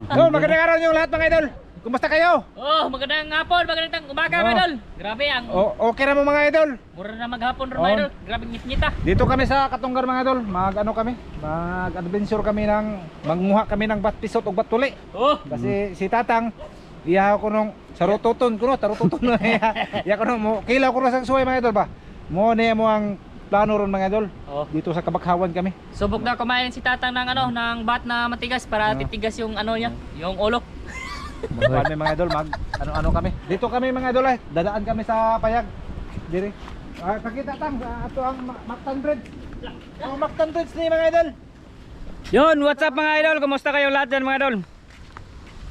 So, magandang araw yung lahat mga idol. Kumusta kayo? Oh, magandang hapon, magandang umaga mga idol. Grabe ang Okay na mo mga idol. mura na maghapon ron mga idol. Grabe ngit-ngita. Dito kami sa Katunggar mga idol. Mag-adventure kami manguha kami ng batpisot o batuli. Oh, Kasi si Tatang iyaw ko nung sarututon ko no, tarututon no. Iya ko no, kilaw ko na sa suway mga idol ba. Mo ne mo ang plano ron mga idol. oh. Dito sa Kabakhawan kami. Subok na kumain si Tatang ng ng bat na matigas para titigas yung niya, yung ulo. Kami mga idol, ano kami. Dito kami mga idol ay, dadaan kami sa Payag. Diri. Pakita tang ato ang Mactan Bridge. Ang Mactan Bridge ni mga idol. Yun, what's up mga idol? Kumusta kayo lahat dyan mga idol?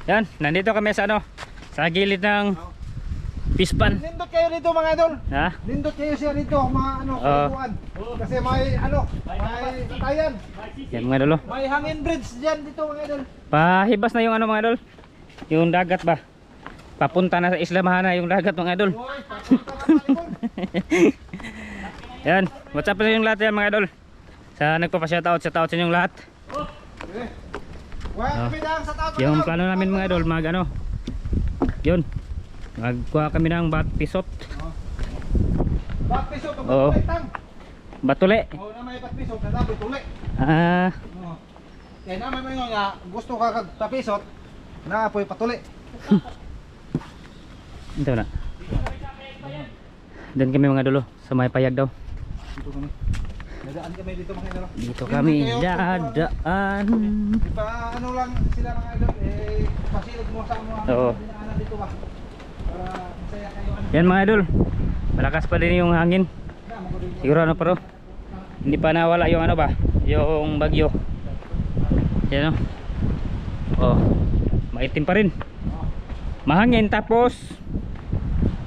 Yan, nandito kami sa sa gilid ng pispan. Nindot kayo dito mga idol. Ha? Nindot kayo siya dito, mga kaibuan. Kasi may may katayan. Yan mga idol. May hangin bridge diyan dito mga idol. Pahibas na yung mga idol. Yung dagat ba? Papunta na sa Isla Mahana yung dagat mga idol. Hoy, papunta na palibon. Yan, what's up sa yung lahat yan mga idol? Sa nagpapa-shoutout sa inyong lahat. Kami lang sa tao. Yung plano namin mga idol, yun, magkuha kami ng batpisot. Batpisot o Oo. batuli tang. Batuli. Oh, na may batpisot na dapat tuli. Ah, Kaya naman mo nga gusto ka kag tapisot na apoy patuli. ito na. Doon kami mga idol, sa may Payag daw. Dito kami. Dadaan kami dito mga idol. Dito kami dadaan. Di ba ano lang sila mga idol pasilog mo sa mga Oo. dinaanan dito ba? Para masaya kayo. Yan mga idol, malakas pa din yung hangin. Siguro pa ro. Hindi pa nawala yung yung bagyo. Yan oh, maitim pa rin. Mahangin tapos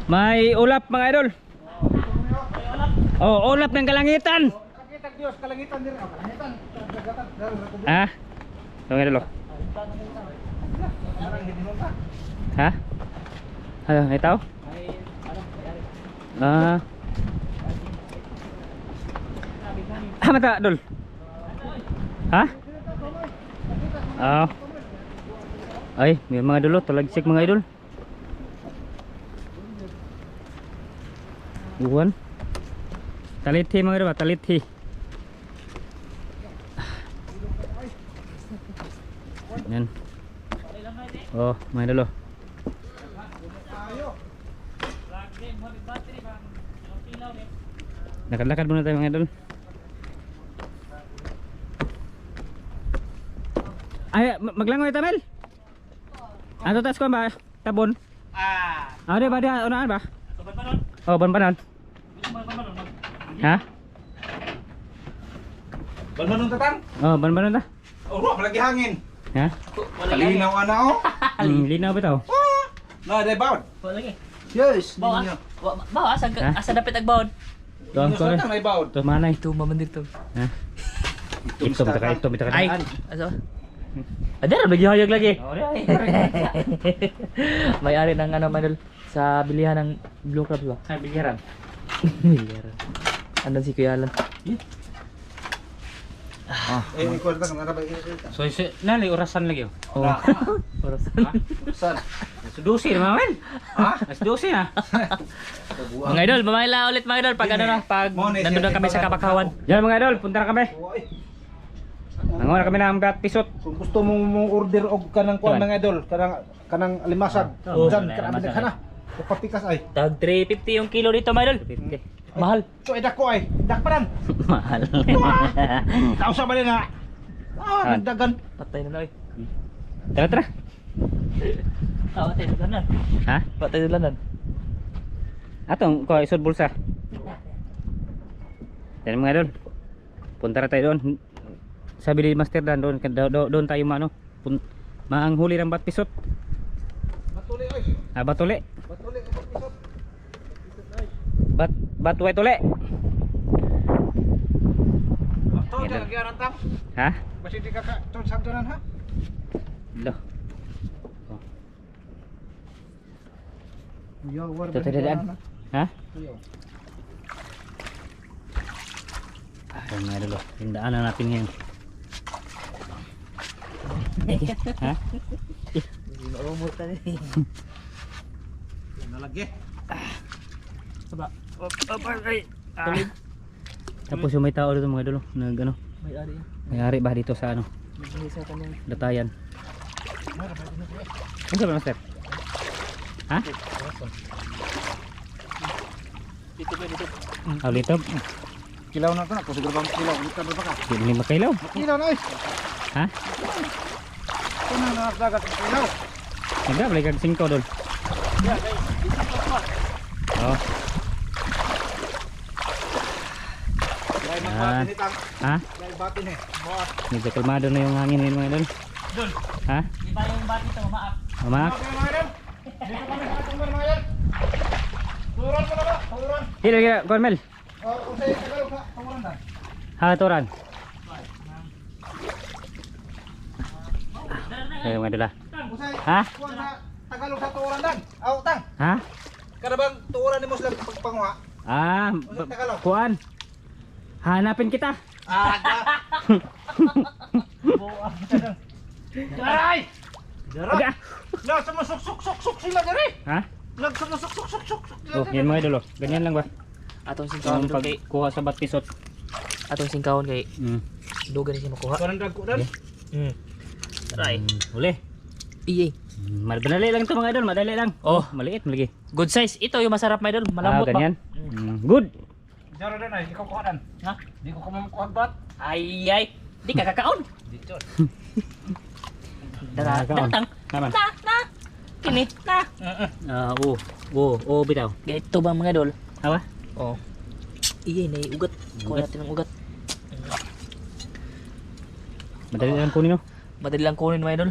may ulap mga idol. Oh, ulap ng kalangitan. Kalangitan Dios, kalangitan din. Kalangitan. Ha? Mga idol. Ha? Ano, ito? Mata, Dol. Ha? Ay, may mga idol, talagsik mga idol. Buwan. Talithi mga idol, talithi. Yan. Oh, mga idol. Lakad-lakad muna tayo mga idol. Ay, maglangoy tamel. Ano tas ko ba? Tabon. Ada ba dia unaan ba? Oh, ban-banon. Ha? Balmanon tatang? Oh, ban-banon ta. Oh, lagi hangin. Ha? Kalinaw ana oh. Linaw bitaw. Na day bawd. Lagi. Yes, Bawa. ninyo. Bawa asa dapat agbawon. Ninyo sa tang nay bawd. To manay. Itu mamandir to. Ha? Ito bita ka. Ay, asa? Ada lagi hayag lagi. May-ari ng Manol sa bilihan ng Blue Crabs ba? Ay, bigaran. Bilihan. Andun si Kuya Alan. Ikaw tatang na ba? So, nali orasan lagi. Oh. Oras. Saan? Sudusi na man. Ha? Sudusi na. Mga idol, mamayla ulit mga idol pag pag nandun na kami sa Kabakhawan. Yan mga idol, punta na kami. Nanguha na kami ng batpisot. Kung gusto mong order og kanang kuan mga idol, kanang limasag, dyan karami na kana. Papikas ay. Tag 350 yung kilo dito mga idol. 50. Mahal. So idak ko ay, dak pa nan. Mahal. Tao sa bali na. Nagdagan. Patay na oy. Tara. Patay na lanan. Ha? Patay na lanan. Atong ko isod bulsa. Yan mga idol. Punta na tayo doon. Sabi ni Master Dan doon tayo maanghuli ng batpisot. Batuli oy. Batuli. Batuli ko pisot. Batuay tuli. Tao dyan nagyaran tang. Ha? Basi di ka tol sabdonan ha. Lo. Yo, war. Ito daan. Ha? Ayun mga idol. Yung daanan natin ngayon. Ha? Maumot ka rin. Yan nalagi. Saba. Tapos yung may tao dito mga idol, nag ano, May ari yan. may-ari ba dito sa ano, May sa kanyang. datayan. Ano ba master? Ha? Dito ba dito? Ah, litob. Kilaw na ito na. Kung siguro ba kilaw. Ulitan ba ka? Di ni makailaw. Kilaw na eh. Ha? Ito na nakasagat ang kilaw. Nagbabalik kag 5 dol. Yeah, guys. Dito pa. Oh. Dahil Yan. magbatin ni Tang. Ha? Dahil batin eh. Buat. Medyo kalmado na yung hangin ngayon mga idol. Dol. Ha? Iba yung bati ito, maak. Mama? Okay mga idol. Dito kami sa atong mga idol. Turon mo na ba? Turon. Hila kaya, Cormel. Kung sa'yo Tagalog ha. Turon na. Ha, Toran. Ayo mga idol ah. Kung sa'yo. Ha? Kuwan sa Tagalog sa turon dan. Aw Tang. Ha? Kada bang turon ni mo sila pagpanguha? Ah, Sa Tagalog. kuan. Hanapin kita. Aga. Aray! Aga. Lah, sumusuk-suk-suk sila diri. Ha? Lag sumusuk-suk-suk sila Oh, yan mga idol oh. Ganyan lang ba? Atong singkawon Yung dol kay pagkuha sa batisot. atong singkawon kay Mm. dugan siya makuha. Kuan dag ko dan. Aray. Uli. Iye. Madali lang ito mga idol, madali lang. Oh, maliit, malagi. Good size. Ito yung masarap my idol. Malambot Ah, ganyan. Good. Jaro dan ay ikaw kuha dan. Ha? Di ko kuha bat. Ay ay. Di ka kakaon. Dito. Dara. Kakaon. Datang. Naman. Na. Kini. Na. Ah, oh, bitaw. Ganito ba mga idol? Awa? Oh. Iye na ugat. Kuha natin ang ugat. Madali lang kunin no. Madali lang kunin mga idol.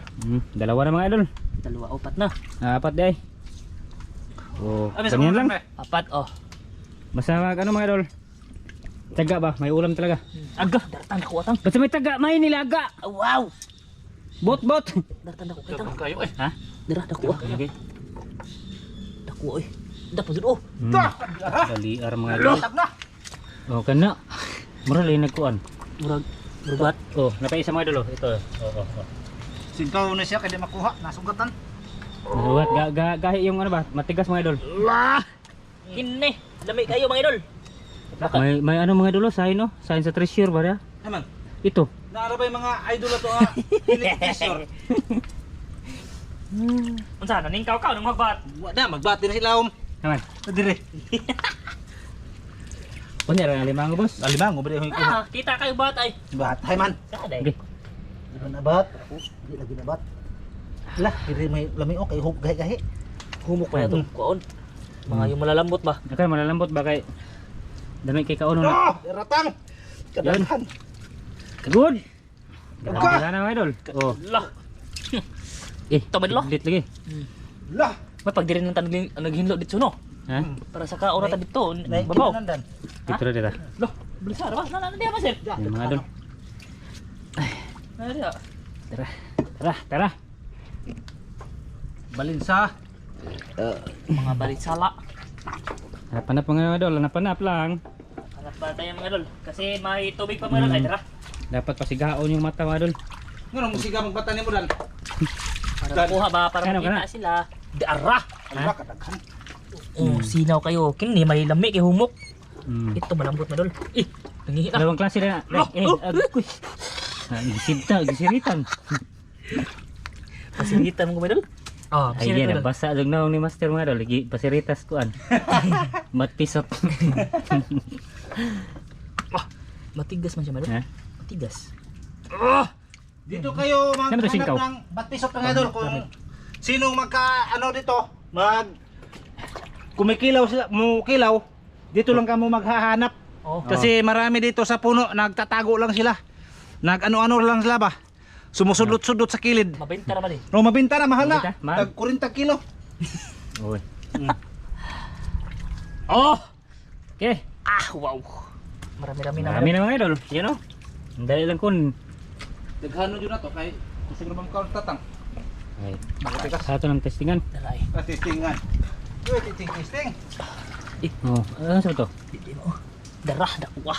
Dalawa na mga idol. Dalawa, upat na. Apat day. Oh, ganyan lang. Apat, oh. Basta ano mga idol. Taga ba? May ulam talaga. Aga, daratan ako atang. Basta may taga, may nilaga. Wow. Bot. Daratan ako atang. Kayo eh. Ha? Dara dako ah. Okay. Dako oy. Dapat jud oh. Daliar mga idol. Tag na. Oh, kana. Mura lang nagkuan. Murag murbat. Oh, napaisa mga idol oh. Ito. Oh. Sintaw na siya kaya di makuha, nasugatan. Naluwat, gahi yung ano ba? Matigas mga idol. La. Kini. Lami kayo mga idol. May ano mga idol, sign no? Sign sa treasure ba ya? Naman. Ito. Naarabay mga idol ato ah. Electrician. Unsa na ning kaw nang magbat? Wa na magbati na sila Naman. Dire. Kunya ra limang boss. Alimang ubri hoy ko. Ah, kita kayo bat ay. Batay man. Saday. Okay. Di ba nabat? Di lagi nabat. Lah, diri may lami okay hug gahi-gahi. Humok pa itong kuon. Mga yung malalambot ba? Akan malalambot ba kay dami kay kauno na. Oh, ratang. Kadaghan. Good. Ka. Grabe na mga idol. Oh. La. Tamad lo. Lit lagi. Lah, May pagdiri ng tanong naghinlo dito no. Ha? Para sa kaon ta dito. naik Babaw. nandan. Dito ra dito. Lo, bilisar ba? Na dia ba sir? Yung mga idol. Na dia. Tara. Balinsa. Mga balisala. Hanapanap mga idol, hanapanap lang. Hanap ba tayo mga idol? Kasi may tubig pa mga idol. Ay tara. Dapat pasigaon yung mata mga idol. Ngono musiga magbata nimo dan. Para kuha ba para Ano ka makita sila. Dara. Ala kadaghan. Oh, sinaw kayo. Kini may lami kay humok. Hmm. Ito malambot mga idol. Nangihi na. Dalawang klase na. Agoy. Gisiritan. Pasiritan mo mga idol. Oh, Ay, pasiritan yan, basa lang na ni Master mga idol. Lagi pasiritas kuan. Matpisot. Matigas man siya mga idol. Ha? Matigas. Dito kayo Saan ba ito, singkaw? maghanap ng batisok ng idol kung sinong magka ano dito, kumikilaw sila, mukilaw. Dito lang kamo maghahanap. Oh. Kasi marami dito sa puno, nagtatago lang sila. Nag-ano-ano lang sila ba? Sumusudot-sudot sa kilid. Mabenta na ba di? No, mabinta na, mahal na. Mabinta, mahal. Tag 40 kilo. Oy. Oh! Okay. Ah, wow. Marami-rami na. Marami na mga idol. Yan o. Ang dali lang kun. Daghano jud na to kay siguro bang kaon tatang. Ay. Makatikas. Sa ito ng testingan. Dalay. Testingan. Testing. Oh, ano sa ito? Hindi mo. Darah, dakuha.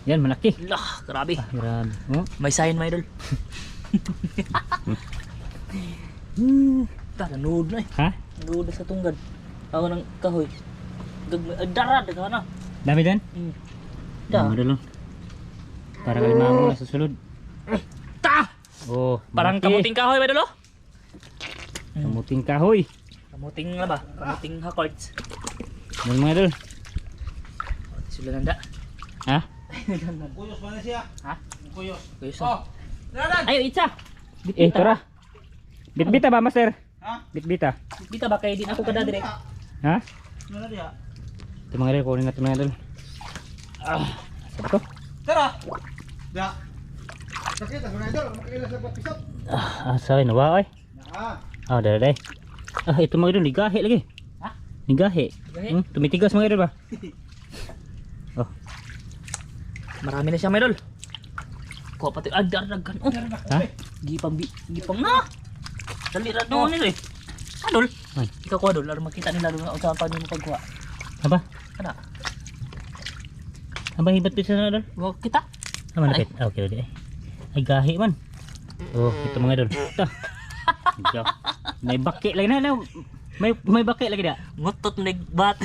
Yan, malaki. Lah, grabe. Grabe. Oh. May sign, my idol. Ta nanood na eh. Ha? Nanood na sa tunggan. Ako ng kahoy. Darad ka na. Dami din? Da. Mga idol oh. Para kalimang na sa sulod. Ta! Oh, Parang malaki. kamuting kahoy ba dalo? Kamuting kahoy. Kamuting na ba? Kamuting hakords. Yan mga idol. Sila nanda. Ha? Kuyos mana siya? Ha? Kuyos. Kuyos. Oh. Dadan. Ayo itsa. Eh, tara. Bitbita ba, master? Ha? Bitbita. Bita ba kay din ako kada dire? Ha? Ano dia? Ito mga idol, kunin natin mga idol. Saan to? Tara. Da. Sakit mga idol, makailas sa pisot. Asa ay nawa ay. Ah. Daday. Ito mga idol, ligahe lagi. Ha? Ligahe. Ligahe? Tumitigas mga idol ba? Marami na siya may dol. Kuha pati dardagan. Oh. Ha? Gipang na. Dali ra no ni eh. Adol. Man. Ikaw kuha dol, aron makita nila dol unsa pa nimo pagkuha. Aba? Kana. Aba hibat pisa na idol? Wa kita. Naman napit. Okay dali. Ay gahi man. Oh, ito mga idol. Ito. Ito. May baki lagi na. May baki lagi na. Ngutot nagbat.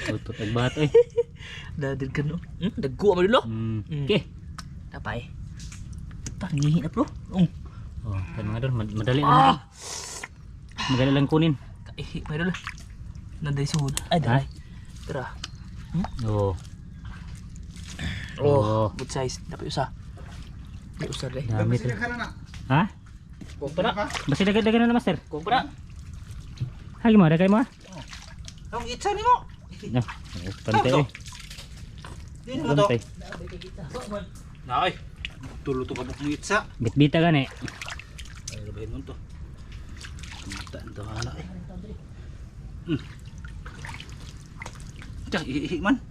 Utot agbat eh. Dadil ka no. Dagko mo dolo. Okay. Tapay. Tangihi na bro. Oh, kan mga idol, madali lang. Madali lang kunin. Kaihi may dol. Nanday sud. Ay dai. Tara. Oh. Oh, good size. Dapat usa. Di usa dai. Dami ito. Ha? Kumpara. Basta dagan na master. Kumpara. Hagi mo, dagay mo. Ang itsa nimo. No. Pantay eh. Dino mo to. Pantay. Nay. Tulo to kabuk mo itsa. Bitbita gani. Ay labahin mo to. Kita ito hala eh. Cak ihi man.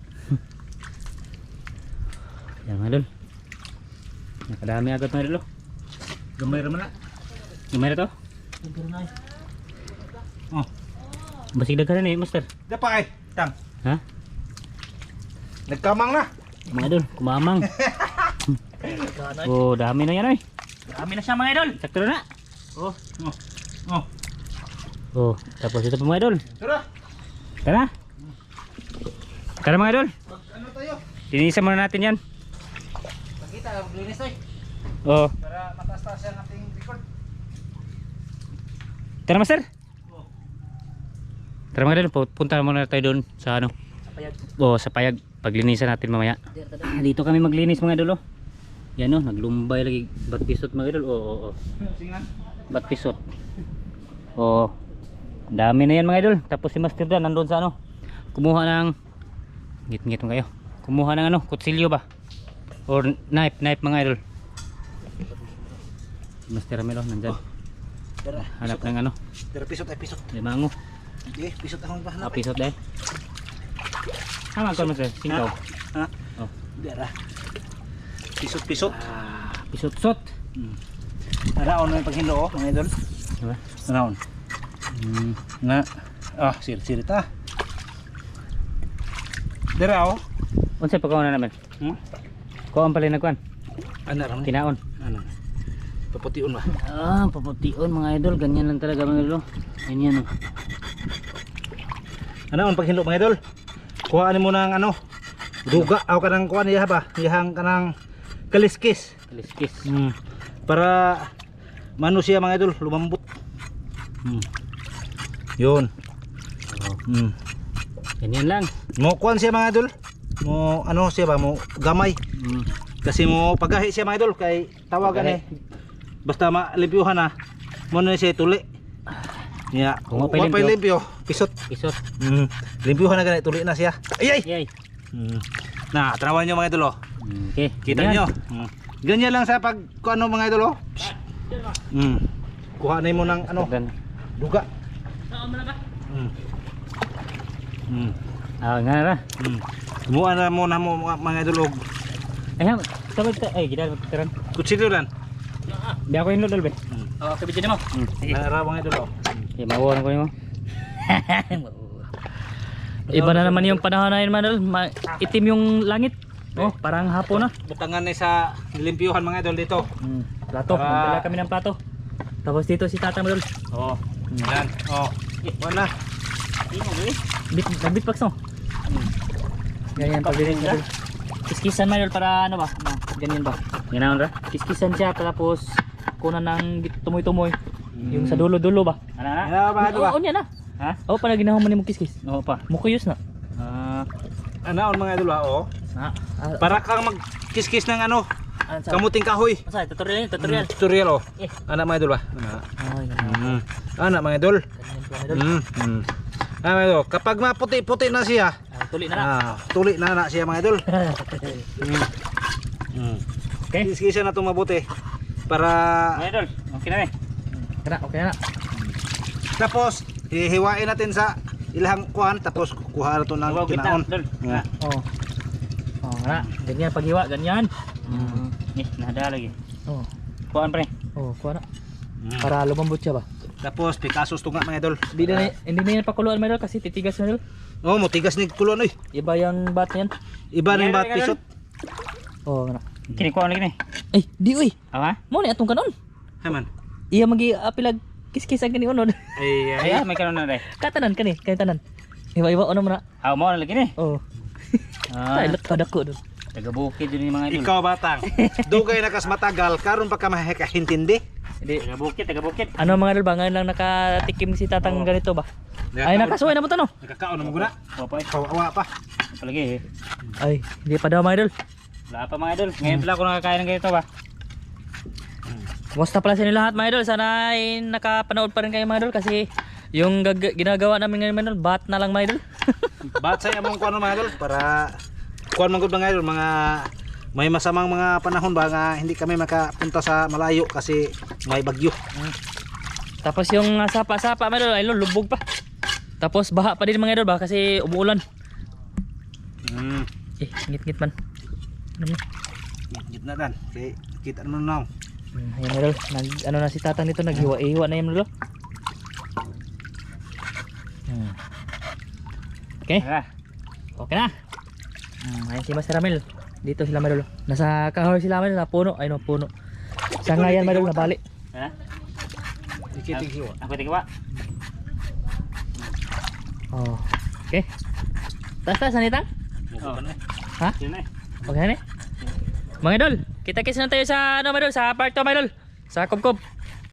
Yan mga idol. Nakadami agad mga idol. Gamay ra man na. Gimana to? Kumpara na. Oh. Basig dagan na eh, master. Dapa ay. Tang. Ha? Nagkamang na. Mga idol, kumamang. Ganay. Oh, dami na yan oy. Dami na siya mga idol. Sakto na. Oh. Oh. Oh, tapos ito pa mga idol. Tara. Tara. Tara mga idol. Ano tayo? Linisan muna natin yan. Pakita ang linis ay. Oh, Para mataas-taas ang ating record. tara master. Oh. Tara mga idol, punta muna tayo doon sa ano. Payag. Oh, sa payag. Paglinisan natin mamaya. Dito kami maglinis mga idol oh. Yan oh, naglumbay lagi bat pisot mga idol. Oh. Singan. Bat pisot. Oh. Dami na yan mga idol. Tapos si Master Dan nandoon sa ano. Kumuha ng ngit-ngit mo kayo. Kumuha ng ano, kutsilyo ba? Or knife mga idol. Si Master Ramelo nandyan. Tara. Hanap ng ano, Tara pisot ay pisot. limango. Di, pisot akong bahanap. Pisot dahil. Hama ko Master, singkaw. Ha? Oh. Dara. Pisot-pisot. Pisot-sot. Araon na yung paghindo oh, mga idol. Diba? Araon. Na. Sir-sir ta. Dara oh. Unsay pagkaon na naman? Kuha pala nagkuhan. Ano raman? Kinaon. Ano? Paputiun ba? Paputiun mga idol. Ganyan lang talaga mga idol. Ganyan oh. Ano ang paghindo mga idol? Kuhaan mo ng ano? Duga aw kanang kuan niya ba? Iyang kanang kaliskis. Kaliskis. Para mano siya mga idol, lumambot. Yun. Ganyan lang. Mo kuan siya mga idol. Mo ano siya ba? Mo gamay. Kasi mo pagahi siya mga idol kay tawagan eh. Basta malimpyuhan na. Mo na siya tuli. Ya, Kung kung mapay mapay limpyo, pisot. Pisot. Limpyuhan na ganit, tuli na siya. Ay ay. Yay. Na, tanawan nyo mga idol oh. Okay. Kita nyo. Ganyan lang sa pag ano mga idol oh. Kuha na mo ng ano, duga. Nga na. Kumuha na mo na mo mga idol og Ayun, sabay ta. Ay, gida magkaran. kutsilyo lan. Di ako yung lodol be. Kabidyo mo. Nara mga idol oh. Okay, mawawan ko mo. Iba na naman yung panahon na yun Manol. Itim yung langit. Oh, parang hapon na. Butangan na sa nilimpyuhan mga idol dito. Plato, magdala kami ng plato. Tapos dito si Tatang Idol. Oh, yan. Oh, wala. Nag-beatbox no? Ganyan pag-beatbox Idol. Kiskisan Idol para ano ba? Ganyan ba? Ginaon ra. Kiskisan siya tapos kunan ng tumoy-tumoy. Yung sa dulo-dulo ba? Ana na. Ano ba ito ba? Oo, yan na. Ha? Oo, pala ginahon mo ni mo kiskis. Oo pa. Mukuyos na. Ano mga idol ba? Oh. Na. Para kang magkiskis ng ano, Ano sa? kamuting kahoy. Sa tutorial yun, tutorial. Tutorial oh. Eh. Anak mga idol ba? Oh, yan. Anak mga idol. Ganyan po Idol. Mga idol, kapag maputi-puti na siya, Tuli na na. tuli na siya mga idol. Okay. Kiskisan na itong mabuti. Para Mga idol, okay na eh. Okay na. tapos hihiwain natin sa ilahang kuhan tapos kuha na ito ng Huwag kita, kinaon. idol. Yeah. Oh. Oh, na. Ganyan paghiwa, ganyan. Nahada lagi. Oh. Kuhaan pre. Oh, kuha na. Para lumambot siya ba? Tapos pikasos ito nga mga idol. Hindi na yan pakuluan Idol kasi titigas na Idol. Oh, mutigas ni kulon oy. Iba yung bat na yan. Iba na yung Meron bat ka pisot. Oh, na. Kini kuhaan lagi ni. Ay, di uy. Awa? Mo ni atong kanon. Hay man. Iya magi apilag kiskis ang kani unod. Ay, may kanon na dai. Katanan kani, katanan. Iba-iba ono mo na. Aw mo na lagi ni. Oh. Ah, Tailot kada ko dun. taga bukid din yung mga idol. Ikaw batang. Dugay na kas matagal karon pa ka mahikahintindi. Hindi. Taga bukid. Ano mga Idol ba? Ngayon lang nakatikim si Tatang ganito ba? Ay, nakasuway na mo to no? Nakakaon mo guna. Opo eh. Kawawa pa. Palagi eh. Ay, hindi pa daw mga Idol. Wala pa mga idol. Ngayon pala ako nakakain ng ganito ba? Kumusta pala sa inyo lahat mga Idol? Sana ay nakapanood pa rin kayo mga Idol kasi yung ginagawa namin ngayon mga Idol, bat na lang mga Idol. Bat sa among kuan mga idol para kuan man gud mga idol mga may masamang mga panahon ba nga hindi kami makapunta sa malayo kasi may bagyo. Tapos yung sapa-sapa mga Idol, ay lubog pa. Tapos baha pa din mga Idol ba kasi umuulan. Eh, ngit-ngit man. Ano mo? Gitna dan. Okay, kita naman now. Ayan mga Idol, ano na si Tatang dito, naghiwa-hiwa na yung mga Idol. Okay? Tara. Okay na. Ayan si Master Ramil. Dito sila Idol. Nasa kahoy sila Idol, na puno. Ay no, puno. Sa ngayan Idol, nabali. Ha? Ikitig-hiwa. Ako tingwa. Oh. Okay. Tas-tas, sanitang? Oh. Ha? Yun na eh. Okay na eh. Mga Idol, kita-kits na tayo sa ano mga Idol, sa part 2 mga Idol. Sa kubkob.